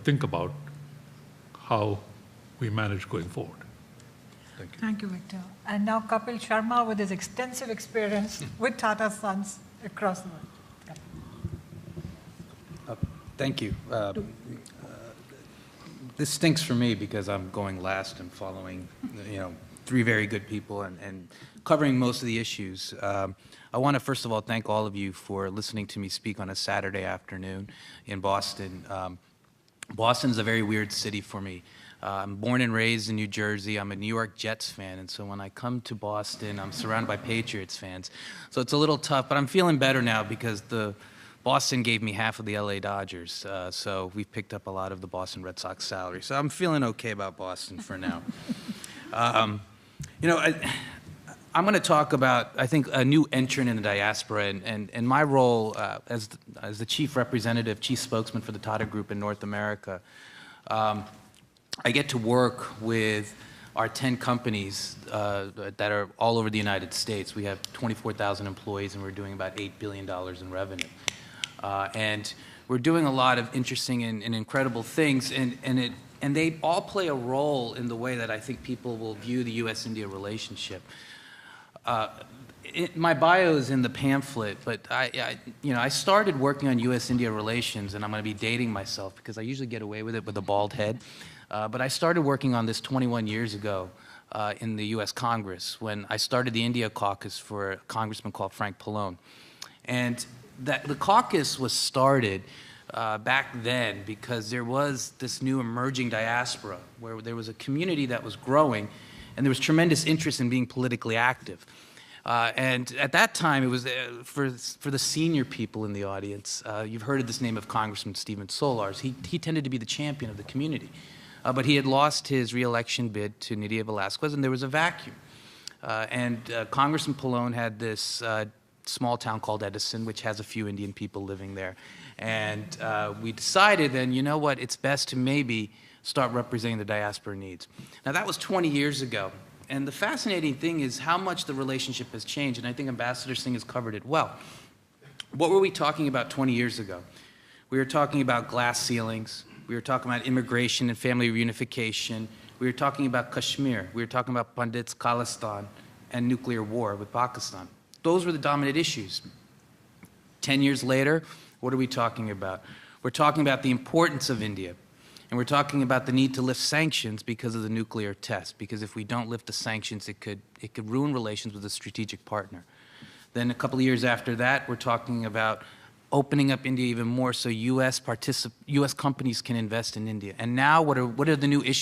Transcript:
think about how we manage going forward. Thank you. Thank you, Victor. And now Kapil Sharma with his extensive experience with Tata Sons across the world. Thank you. This stinks for me because I'm going last and following, three very good people and covering most of the issues. I want to first of all thank all of you for listening to me speak on a Saturday afternoon in Boston. Boston is a very weird city for me. I'm born and raised in New Jersey. I'm a New York Jets fan, and so when I come to Boston, I'm surrounded by Patriots fans. So it's a little tough, but I'm feeling better now because Boston gave me half of the LA Dodgers, so we've picked up a lot of the Boston Red Sox salary. So I'm feeling okay about Boston for now. I'm going to talk about, I think, a new entrant in the diaspora, and my role as the chief representative, chief spokesman for the Tata Group in North America. I get to work with our 10 companies that are all over the United States. We have 24,000 employees, and we're doing about $8 billion in revenue. And we're doing a lot of interesting and incredible things, and they all play a role in the way that I think people will view the U.S.-India relationship. My bio is in the pamphlet, but I started working on U.S.-India relations, and I'm going to be dating myself because I usually get away with it with a bald head. But I started working on this 21 years ago in the U.S. Congress when I started the India caucus for a congressman called Frank Pallone. And the caucus was started back then because there was this new emerging diaspora where there was a community that was growing and there was tremendous interest in being politically active. And at that time, it was for the senior people in the audience. You've heard of this name of Congressman Stephen Solars. He tended to be the champion of the community. But he had lost his re-election bid to Nydia Velasquez, and there was a vacuum. Congressman Pallone had this small town called Edison, which has a few Indian people living there. And we decided then, you know what, it's best to maybe start representing the diaspora needs. Now, that was 20 years ago. And the fascinating thing is how much the relationship has changed, and I think Ambassador Singh has covered it well. What were we talking about 20 years ago? We were talking about glass ceilings. We were talking about immigration and family reunification. We were talking about Kashmir. We were talking about Pandit's Khalistan and nuclear war with Pakistan. Those were the dominant issues. 10 years later, what are we talking about? We're talking about the importance of India. And we're talking about the need to lift sanctions because of the nuclear test. Because if we don't lift the sanctions, it could ruin relations with a strategic partner. Then a couple of years after that, we're talking about opening up India even more so U.S. companies can invest in India. And now what are the new issues?